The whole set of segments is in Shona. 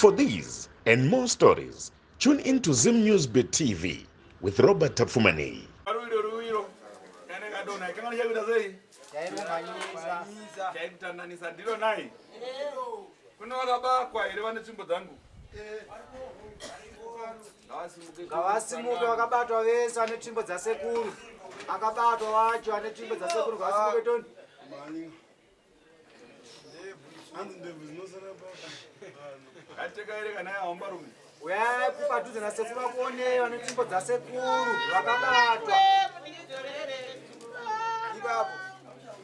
For these and more stories, tune into Zim News Bit TV with Robert Tafumani. Gawasimuke wakabatwa vese ane tsvimbo dzasekuru akabatwa wacho ane tsvimbo dzasekuru gawasimuke toni uyai kupadhuze nasekuru akuoneyo ane tsvimbo dzasekuru vakabatwa ipapo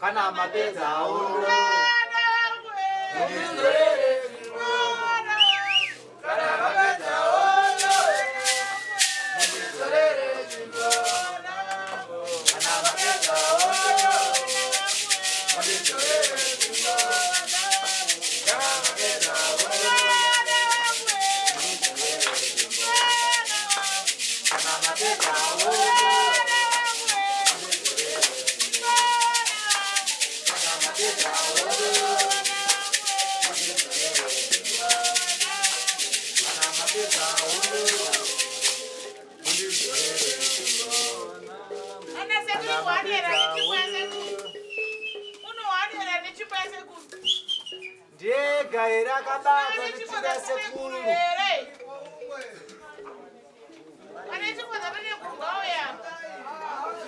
kana mapedza awo Diega era kabatwa netsvimbo yasekuru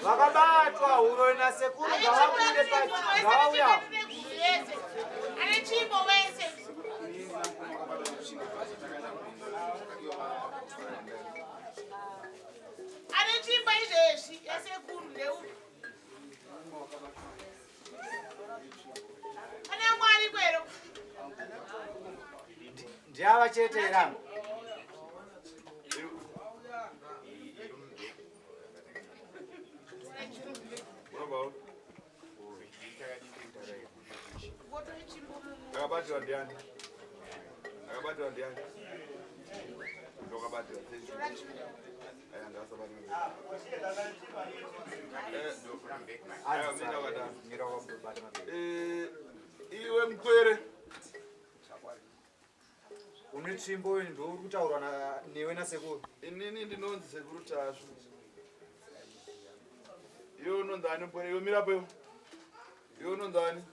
vakabatwa huro nasekuru gavabude pagauya ndiava chete era akabatwa ndiani ndokabatwa iwe mkwere une tsvimbo ndouri kutaurwa newe nasekuru inini ndinonzi sekuru tasvu iwe unonzani mkwere iwe mirapo iwe unonzani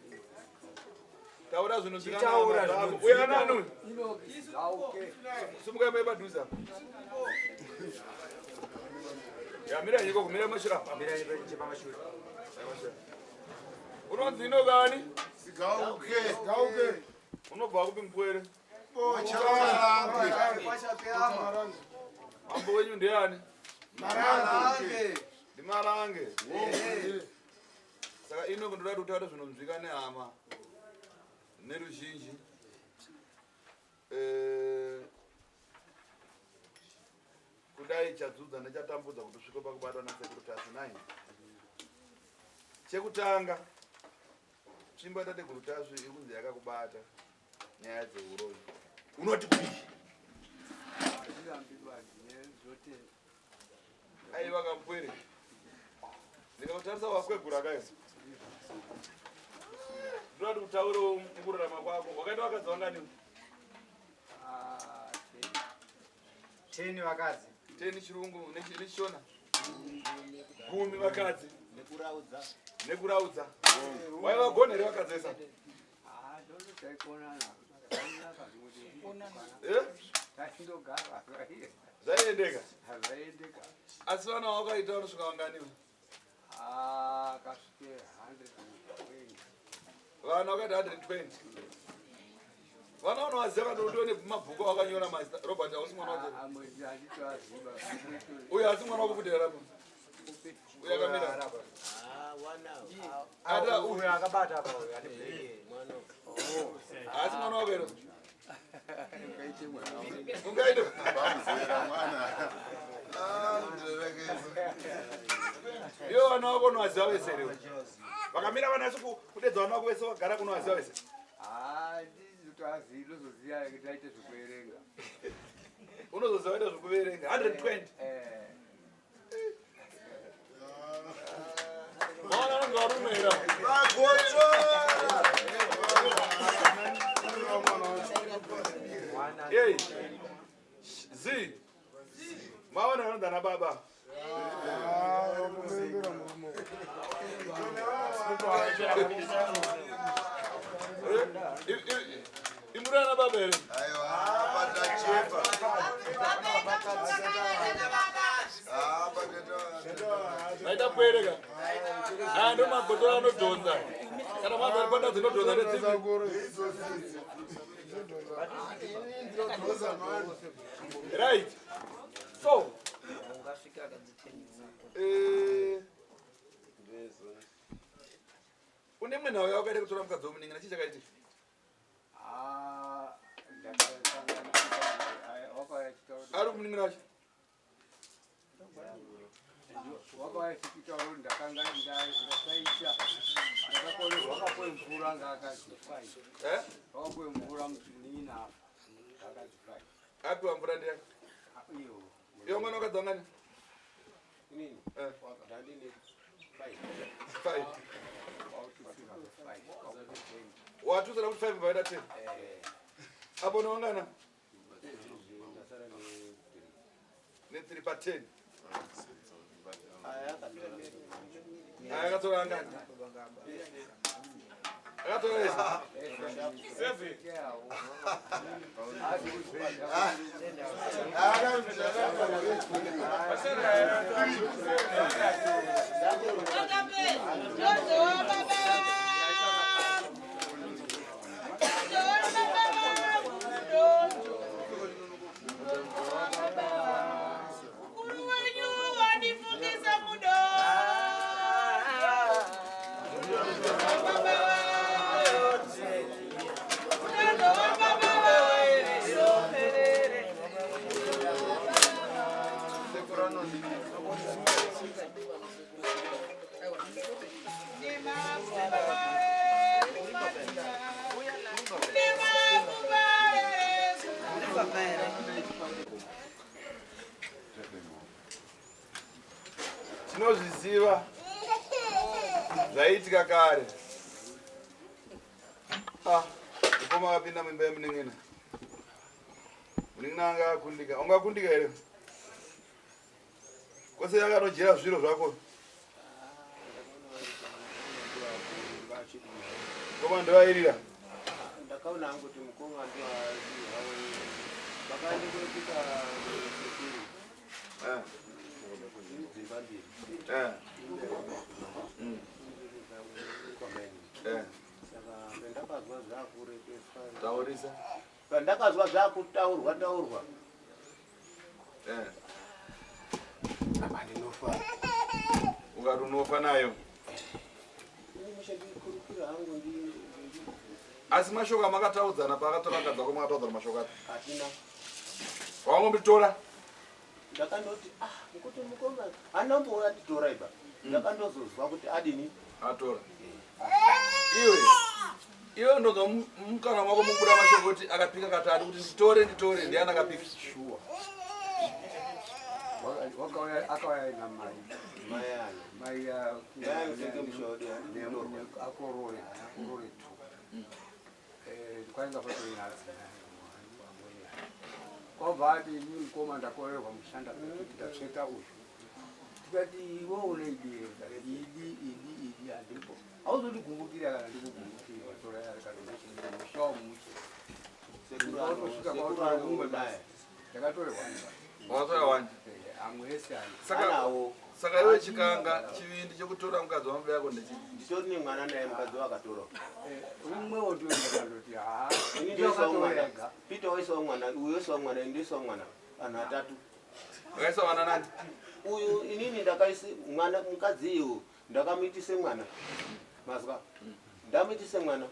taura zvinozvikanaako uya nanu simukai mai padhuza yamira nyiko kumira mashura unonzi inokani unobva kupi mkwere mambo wenyu ndiani ndimarange saka ino kundoda kuti utaure zvinonzwika nehama neruzhinji kudai chadzudza nechatambudza kuti usvike pakubatwa nasekuru tasinai chekutanga tsvimbo tateguru tasvi ikunzi yakakubata nyaya dzeuroyi unoti kii aiva kampwere ndikakutarisa wakwegura kayo ndinoti kutaurewo mukurarama kwako wakaita vakadzi vanganiwo 10 vakadzi 10 chirungu nechishona 10 vakadzi nekuraudza waivagonere vakadzesa zvaiendeka asi vana wakaita vanosvika vanganiwa vana wakaita 120 vana vanovaziva kandoutione mabhuku wakanyora robert ausi mwana wacho uyo asi mwana wakuputerapo uyo akamira uyo akabata apa asi mwana wakairo ungaito ivo vana vako unovaziva vese rewo vakamira vana vasi kudedza vana vako vese vagara kunovaziva vese unozoziva ita zvekuverenga 120 mwana anonga varumera Ei! Imurana babere. Ayo, batachepa. Naita kuereka. Ando magotora anodhonza. Kana mwanzo alipanda dzinodhonza nedzimwe. Right. So. Une mwe nawo yakaita kutora mukadzi womuningina chii chakaita? Ari kumuningina wacho? Apiwa mvura ndiani? Iyo mwana wakadzi wangani? 5. Watusala kuti 5 vaida 10. Apo nowangana? Ne3 pa 10. Akatora angani? Akatora esa? 7. Tinozviziva zvaiitika kare. Mukoma akapinda muimba yemuning'ina. Muning'ina anga akundika. Ungakundika here? Kwose yakanojera zviro zvako. Koma ndovairira. Ndakaona hangu kuti mukoma ndio bakandi kuita ndakazwa zvakutaurwa ndinofa ukatonofa nayo. Asi mashoko amakataudzana paakatora kadza ko makataudzana mashoko ati? Hatina. Wangombitora? Ndakandoti kuti mukoma anomboya titora iba. Ndakandozozwa kuti adini? Atora. Iwe ndoga mukana wako mubuda mashoko kuti akapika katatu kuti nditore ndiana akapika. Sure. Akawaya na mai ya ngeke mshodi akorore tu kwanza foto inazi kwa baadhi ni mkoma ndakorerwa mshanda kitacheka uyu tikati wewe unaidi ndipo auzo ligungukira kana ligungukira tora yale kana mshomu sekuru kushuka kwa watu wa Mungu baya ndakatore kwanza Watora wanje. Amwese ali. Saka iwe chikanga chivindi chokutora mukadzi wambe yako ndechi. Nditori ni mwana naye mukadzi wakatora. Umwe wotu ndakandoti ini ndio mwana. Pita wewe so mwana, uyo so mwana ndi so mwana. Ana atatu. Wewe wana nani? Uyu inini ndakaisi mwana mukadzi uyu ndakamitise mwana. Mazwa. Ndamitise mwana.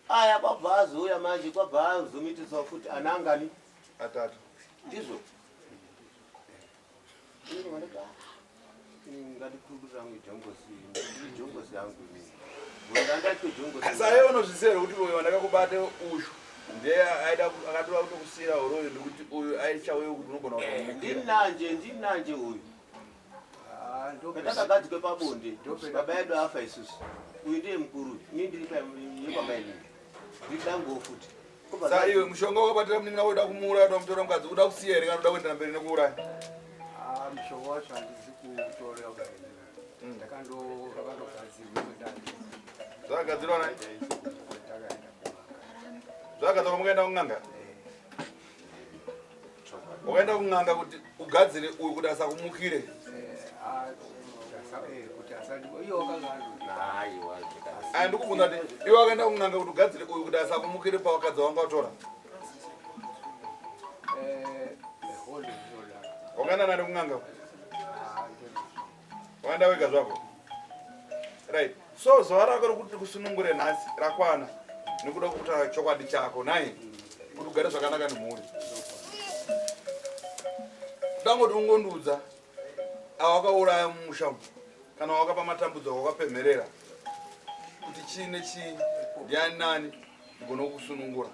Aya kwabvazo uya manje kwabvazo mitisa futi anangani atatu. Ndizo. Ini wanaka. Ngati kurukuta yangu jongosi yangu mimi. Nganda tu jongosi. Sasa yeye unozvisera kuti uyo ndakakubate ushu. Ndiye aida akatora kuti kusira oroyo ndikuti uyo aicha wewe kuti unogona kumukira. Ndinanje uyu. Ndakagadzikwe pabonde. Baba yedu afa isusu. Uyu ndiye mkuru. Mimi ndiri pa yebaba yedu. Ndidango futi. Sasa iwe mushonga wakabatira muningina woda kumuura tomtora mukadzi uda kusiya ere kana uda kuenda mberi nekuuraya? Mshonga wacho handisi kutorera udaenda. Ndakandogadzirwa mundani. Zvakagadzirwa nani? Zvakagadzirwa mukaenda kung'anga? Ukaenda kung'anga kuti ugadzire uyu kuti asakumukire. Ndikubvunza kuti iwe wakaenda kung'anga kuti ugadzire uyu kuti asakumukire pawakadzi wanga utora. Wakaenda nani kung'anga? Wakaenda wega zvako? Right. So zuva rako rokuti kusunungure nhasi rakwana nekuda kuita chokwadi chako nai kuti ugare zvakanaka nemhuri. Dangoti ungondudza awakauraya mumusha kana wakapa matambudziko wakapemherera kuti chii nechii ndiani nani ndigona kusunungura.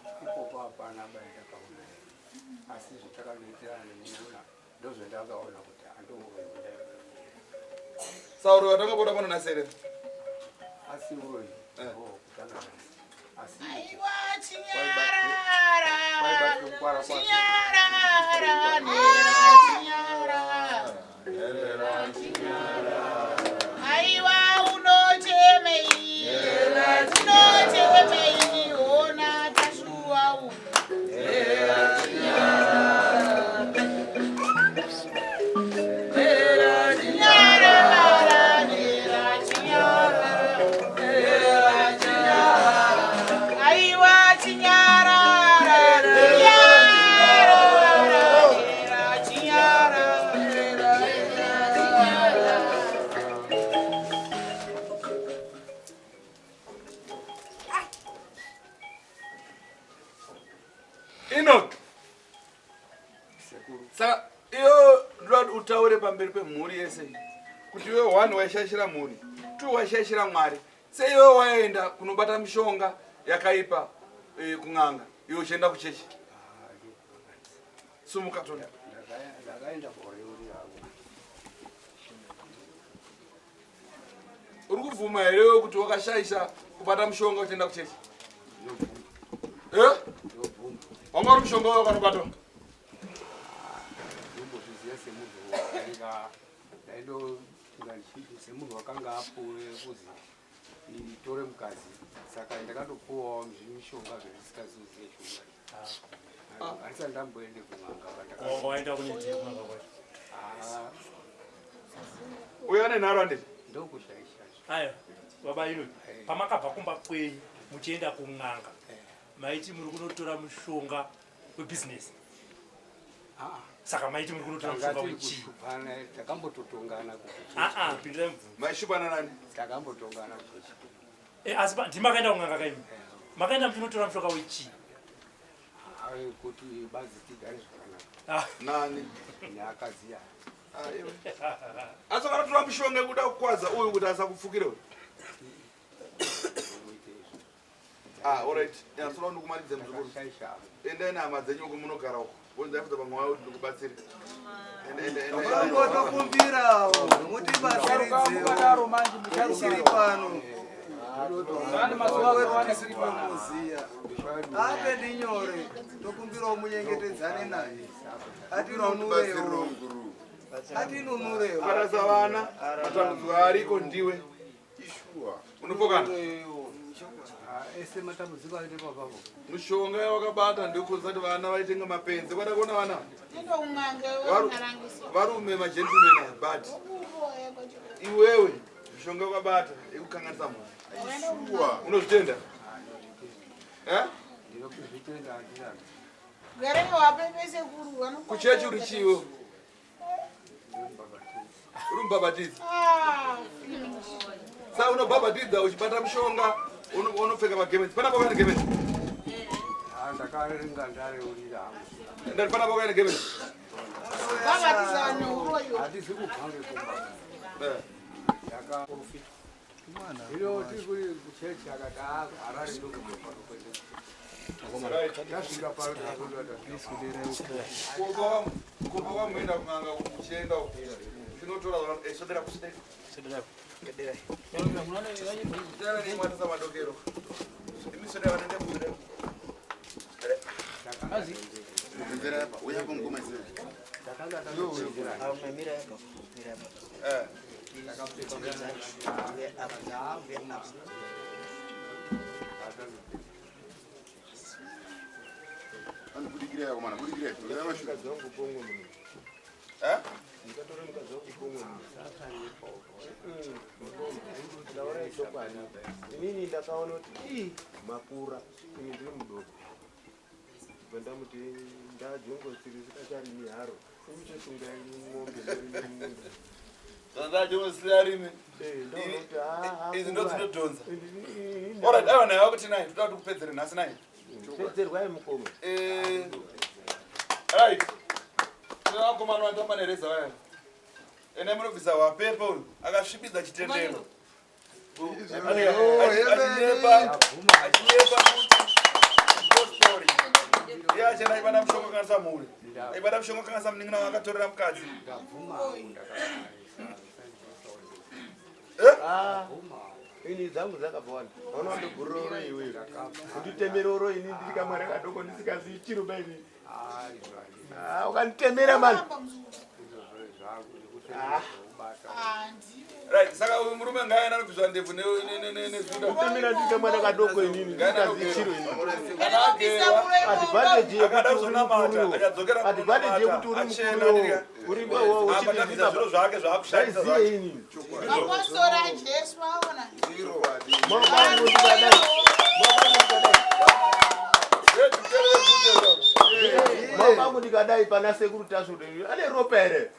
Sauro watangapota pano nasere. Enoch. Saka iyo ndodi utaure pamberi pemhuri yese kuti wewe one waishashira mhuri, two waishashira Mwari. Sei wewe waenda kunobata mishonga yakaipa kung'anga, iwe uchienda kuchechi. Sumuka tona. Uri kuvuma here wewe kuti wakashaisha kubata mishonga uchienda kuchechi? Wanga uri mushonga wewe wakanobatwa? Semunhu wakanga apuwe kuzi itore mukadzi saka ndakatopuwawo mishonga zvisingazoziye shumari asi andamboende kung'anga waenda kunyetikanga kwacho uyo ane nharo anditi ndokushaisha aya baba ino pamakabva kumba kwenyu muchienda kung'anga maiti muri kunotora mushonga webusiness saka maiti muri kunotora mushonga wechii? takambototongana pindirai mubvunzo. maishupana nani? takambotongana asi ndimakaenda kung'anga kaimi makaenda muchinotora mushonga wechii? kuti bazi tigare zvakanaka nani neakazi yayo. Asi wakatotora mushonga kuda kukwaza uyu kuti asakupfukirewo. Alright. Yasola ndikumaridze muzukuru. Endai nehama dzenyu uko munogara uko. Wonzaifudza pamwe wayo kuti ndikubatsire. Ende. Ngotokumbirawo nokuti batsiridze Ukadaro manje muchari pano. Kandi mazuva wetisiri pamuziya. Ape ndinyore tokumbirawo munyengetedzane naye. Atinunurewo. Atinunurewo. Arasa vana matambudziko ariko ndiwe. Unopokana. ese matambudziko aite papapo. Mushonga wakabata ndikuza kuti vana vaitenga mapenzi. Kwada kuona vana? Varume magentlemen but iwewe mushonga wakabata ekukanganisa munhu. Unozvitenda? Ndinokuzvitenda handinani. Kuchechi uri chiwo? Uri mubhabhatidzi? Saka unobhabhatidza uchibata mushonga unopfeka magemenzi. Pana pakane gemenzi? Ndakarenga ndareurira hangu. Ndati pana pakane gemenzi? Hatizi kubvange kumba. Yakaprofita. Ilo tikuri kuchechi akati harari ndokubva kwende. Ndasvika paro ndakondoda please kudera uko. Kumba kwamuenda kung'anga uchienda uko. Zvinotora sodera kusideka. Sodera kedera. Ndara nemwatisa madokero. Imisodera vanende kudera. Ndakazi. Ndera hapa, uya kungoma zile. ndakanga ndazowedzera. Mira yako. Mira yako. Anikudikiria yako mana, kudikiria. Kazangu bongo mno. Nikatore mkazi wako bongo mno. Ndaona hizo pani. Nini ndakaona kuti makura ini ndiri mudoko. Banda muti ndajongo sirizika chari ni haro. Umuchosunga ngombe ni Sasa jongo sirarime. Izi ndo dzinodhonza. Ora dai wana yako kuti nai toda kupedzera nhasi nai. Pedzerwa mukoma. Right. Sasa komano wantamba nereza waya. Ene munobvisa wapepa uyu akasvibidza chitendero. Achinyepa kuti story. Ya chena ibana mshongo kanisa muli. Ibana mshongo kanisa mningina wakatorera mukadzi. Ini zangu zakabwanda. Unondo guroro iwe. Kutitemera ini ndikamwara kadoko ndisikazi chiro baini. Ukanitemera man. Right, saka murume ngaya anobvisa ndebvu nezuda. Kutemera ndikamwara kadoko ini ndisikazi chiro ini. Advantage akada kuzonamata akadzokera advantage yekuti uri mukuru uri wewe uchitavisa zviro zvake zvakushandisa zvake Apostora Jesu aona. Mama ndikadai pana sekuru tasude ane ropere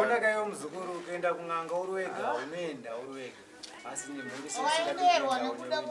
Ona kayo muzukuru ukaenda kunganga uri wega unoenda uri wega asi nemhuri Waenderwa nekuda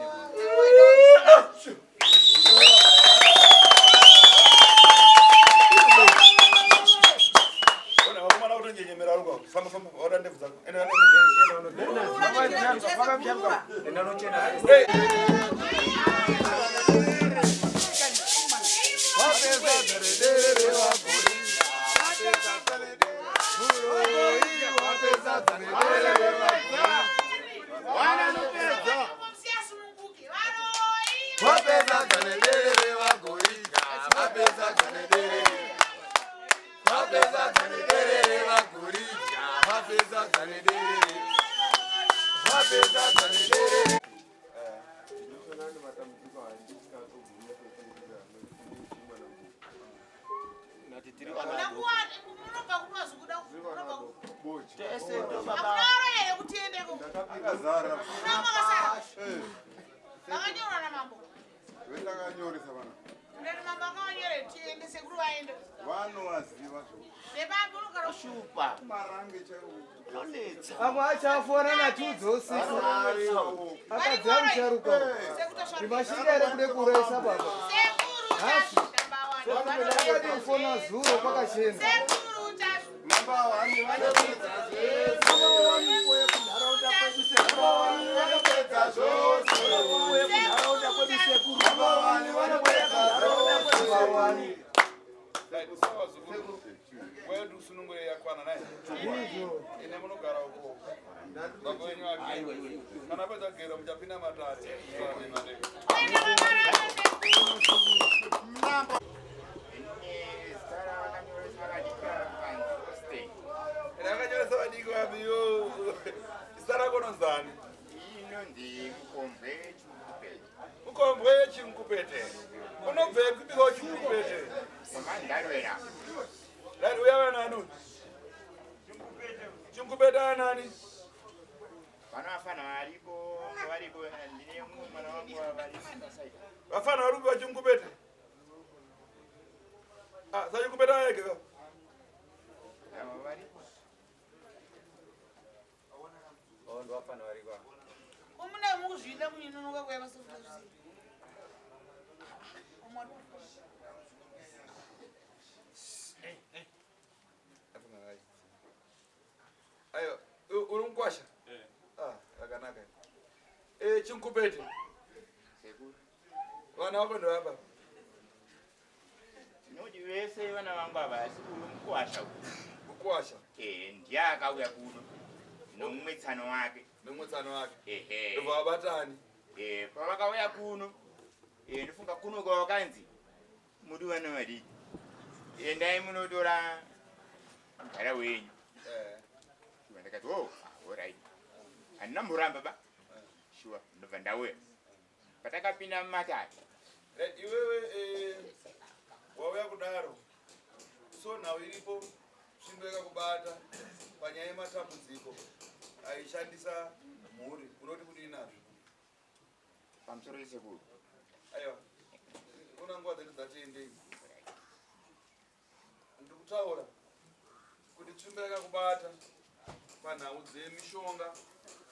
Amachafora na tudzo sisi. Akadzamsharuka. Imashindere kude kuresa baba. Akati ufona zuro kwakachena. Mamba wani wanapedza wedu sunungure yakwana naye ine munogara uko ngakwenyu ake kana pedza gero muchapinda matare rakanyoresa vadiki vapiyo zita rako nonzani mukombwe chinkupete unobve kupikawo chinkupete Dad, uyawe nanu? Chinkupeta nani? Vanafana variko ndine mwana wangu variko. Vafana varubi wa chinkupeta? Ah, sa chinkupeta yake ka? Variko. Ndo vafana variko. Umuna muzvinda munonoka kweva sokuti. Ayo, uri mkwasha? Ah, rakanaka. Chinkupete. Sekuru. Vana vako ndo hapa. Tinoti vese vana vangu ava sikuru mukwasha. Mukwasha. Ndiye akauya kuno. Nomwetsano wake. Nomwetsano wake. Ehe. Ndobva vabatani. Pavakauya kuno. Ndifunga kuno kwakanzi. Muri vana vadiki. Endai munotora mugara wenyu. Ndakati, oh, all right. Andina muramba ba. Sure, ndobva ndauya. patakapinda mumatatu. Iwewe wauya kudaro. So now iripo tsvimbo yakakubata panyaya yematambudziko aishandisa mhuri. Unoti kuti inazvo? Pamusoro yesekuru. Aiwa. Una nguva dzedu dzatiendei. Ndikutaura kuti tsvimbo yakakubata panhau dzemishonga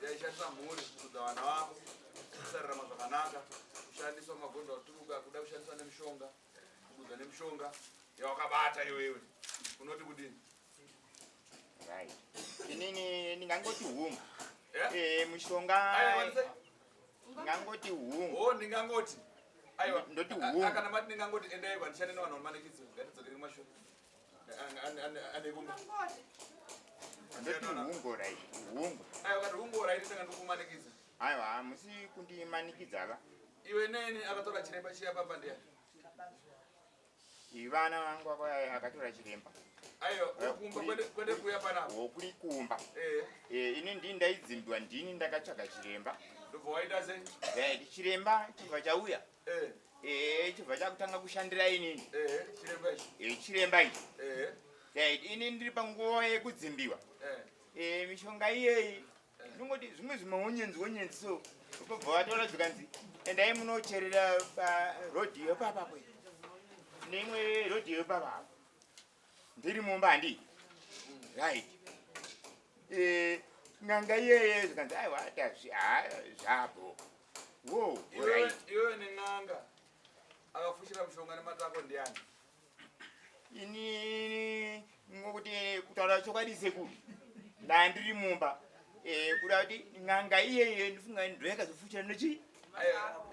yaishandisa mhuri kudza vana vako, kusararama zvakanaka, kushandiswa magonda kuturuka, kuda kushandiswa nemishonga, kudza nemishonga yawakabata iwewe. Unoti kudini? Right. Inini ndingangoti hungu. Mushonga. Ndingangoti hungu. Oh, ndingangoti. Aiwa. Ndoti hungu. Akana mati ndingangoti endai vandishande navanhu vanomanikidza. Ngatidzokere kumashure. Ane kumba. Ndoti hungu right. Hungu. Aiwa kati hungu right saka ndikumanikidza. Aiwa musi kundimanikidza ava. Iwe neni akatora chiremba chiya pamba ndiya. Ivana vangu akatora chiremba. Aiwa kumba kwende kuya panapa. Kuri kumba. Ini ndaidzimbiwa ndini ndakatsvaga chiremba. Ndobva waita sei? Chiremba chibva chauya. Chibva chakutanga kushandira inini. Chiremba ichi. Chiremba ichi. Ini ndiri panguva yekudzimbiwa. Mishonga iyeyi ndingoti zvimwe zvimaonyenzi so ubva wataura zvikanzi endai munocherera parodhi yepapa kwe neimwe rodhi yepapa ndiri mumba handi right. Nganga iyeye zvikanzi aiwa zvapo wo iwewe nen'anga akafushira mushonga nematako ndiani? ini ngokuti kutaura chokwadi sekuru ndandiri mumba kuda kuti ng'anga iyeye ndifunga ndo yakazofushira nochi.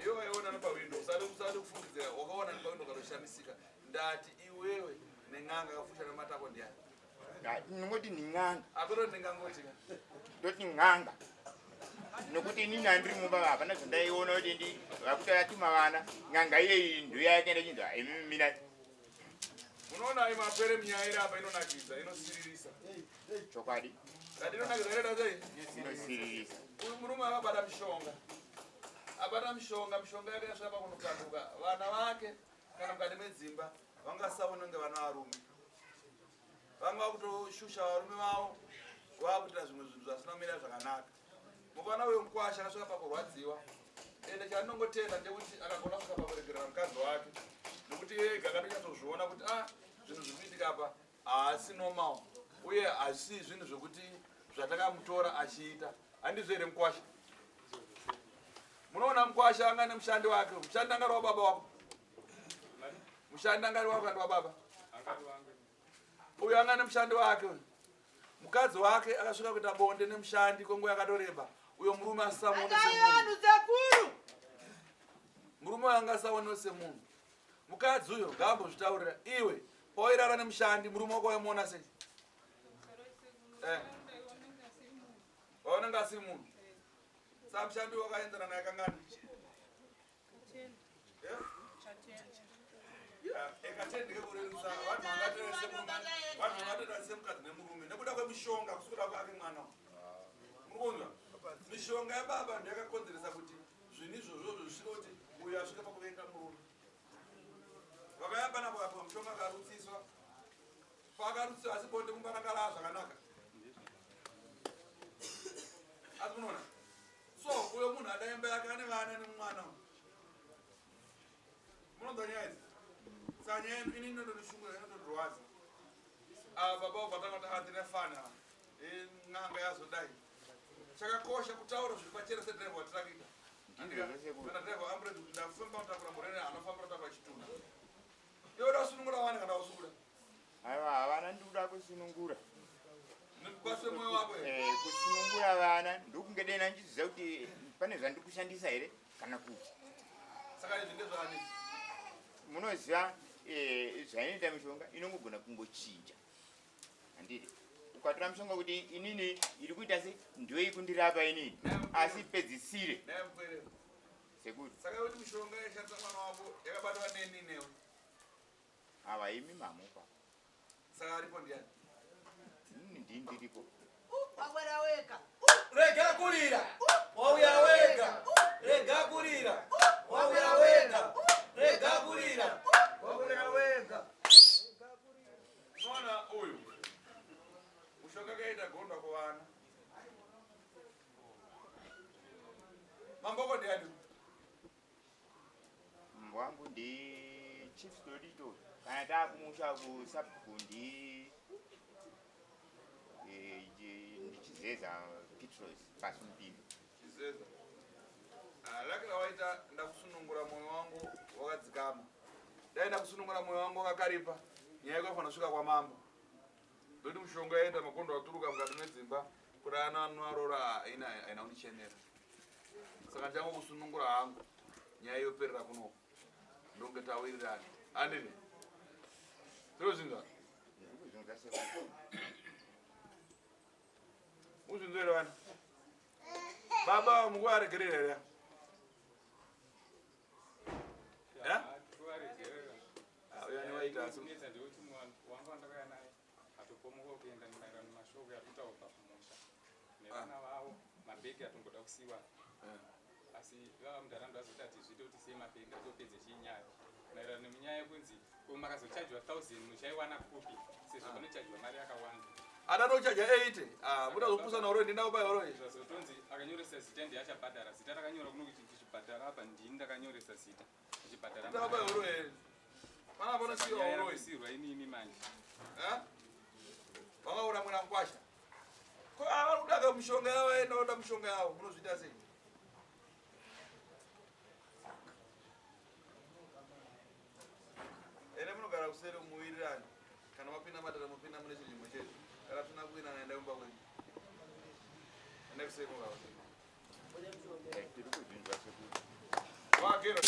Iwewe iona nepawindo usade kufungidzira wakaona nepawindo kanoshamisika. Ndati iwewe nen'anga akafushira nematako ndiani? Ndingoti ni ng'anga. Akoro ndingangoti ndoti ng'anga nokuti inini andiri mumba hapana zvandaiona kuti vakuti atuma vana ng'anga iyeye ndo yakaenda chinzi mina. Unoona imapere mnyairi apa inonakidza inosiririsa. Chokwadi. Ndinonakidza reda sei? Inosiririsa. Uyu murume akabata mishonga. Abata mishonga yake yasvika pakunokanduka. Vana vake kana mukati medzimba vangasaona kunge vana varume. Vamwe vakutoshusha varume vavo vakuita zvimwe zvinhu zvisina kumira zvakanaka. Mukana uyu mukwasha akasvika pakurwadziwa. Ende chandinongotenda ndekuti akagona kusvika pakuregerera mukadzi wake. Nokuti ega akatonyatozviona kuti zvinhu zviri kuitika apa haasi normal uye hazisi zvinhu zvokuti zvatakamutora achiita. Handizvo here mukwasha? Munoona mukwasha anga nemushandi wake. Mushandi angari wababa wako? Mushandi angari wako kandi wababa? Uyu anga nemushandi wake. Mukadzi wake akasvika kuita bonde nemushandi kwenguva yakatoreba. Uyo murume asisamuone semunhu. Murume uyu angasaone semunhu. Mukadzi uyo ngaambozvitaurira iwe pawairara nemushandi murume wako waimuona sei? Waonanga asiri munhu. Saka mushandi wakaenzana naye kangani? Ekatendeke kurerusa vanhu vangatorese mukadzi nemurume nekuda kwemishonga kusukuda kwake mwana. Murume mishonga yababa ndiyo yakakonzeresa kuti zvinhu izvozvo zvisvike kuti uyu asvike pakuvenga murume. Vakayamba napo apo mushonga akarutsiswa. Pakarutsiswa asi bonde kumba rakalaa zvakanaka. Asi munoona? So uyo munhu adaimba yake ane vana nemwana. Munonzwa nyaya idzi? Saka nyaya inini inondondishungura inondondorwadza. Baba ubatanga takadzine fana. N'anga yazodai. Chakakosha kutaura zviri pachena sedhiraivha watirakuita. Kana dhiraivha ambulenzi kuti ndafamba kutakura murene anofamba kutakura chitunda. Iwe uda kusunungura vana kana usungura? Aiwa havana ndikuda kusunungura. Kwaswe moyo wako here? Kusunungura vana ndokunge dena nchiziva kuti pane zvandiri kushandisa here kana kuti. Saka izvi ndezvani? Munoziva zvainoita mishonga inongogona kungochinja. Handiri. Ukatora mishonga kuti inini iri kuita se ndiyo ikundirapa inini asi pedzisire. Sekuti. Saka kuti mishonga yaishandisa mwana wako yakabatwa neni newe. Ava imi mamupa. Saka aripo ndiani? Ndiripo. Wawera weka. Rega kurira. Wauya wega. Rega kurira. wangu ndi chief storito kana takumusha kusabgundi ndichizeza Petros pasi mpindu chizeza lakini waita ndakusunungura moyo wangu wakadzikama dai ndakusunungura moyo wangu wakakaripa nyaya yako fana kusvika kwa mambo ndokuti mushonga yaenda makondo aturuka mukati medzimba kuti ana anorora aina undichenera saka ndichango kusunungura hangu nyaya yoperera kunoko ndonge tawirirani andini zviro zvinga muzvinzwere vana baba munguva aregerera mabhegi atongoda kusiwa asi vava munharaunda azoti atizvite kuti sei mabhegi atopedze chinyaya maererano nemunyaya yekunzi makazochajwa 1000 muchaiwana kupi sezvo panochajwa mari yakawanda adanochaja 8 muda zopusa nauro ndinavo payoroi zvazotonzi akanyoresa zita ndi achabhadhara zita rakanyora kuno kuti tichibhadhara apa ndini ndakanyoresa zita tichibhadhara ndinavo payoroi pana panosiyarwa inini manje vakaona mwena mkwasha ava kudaka mushonga yavo aenda oda mushonga yavo munozvita sei ene munogara kuseri muwirirani kana mapinda matata mupinda mune chinzvimbo chedu kana tuna kuina naenda kumba kwenyu ende kusei mugara tiri kuzvinzwa sekuti wakero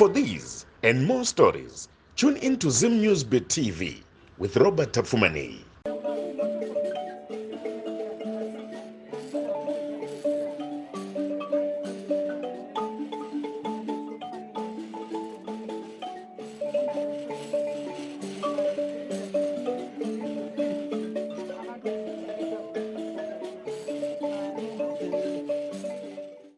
For these and more stories, tune in to Zim News Bet TV with Robert Tafumanei.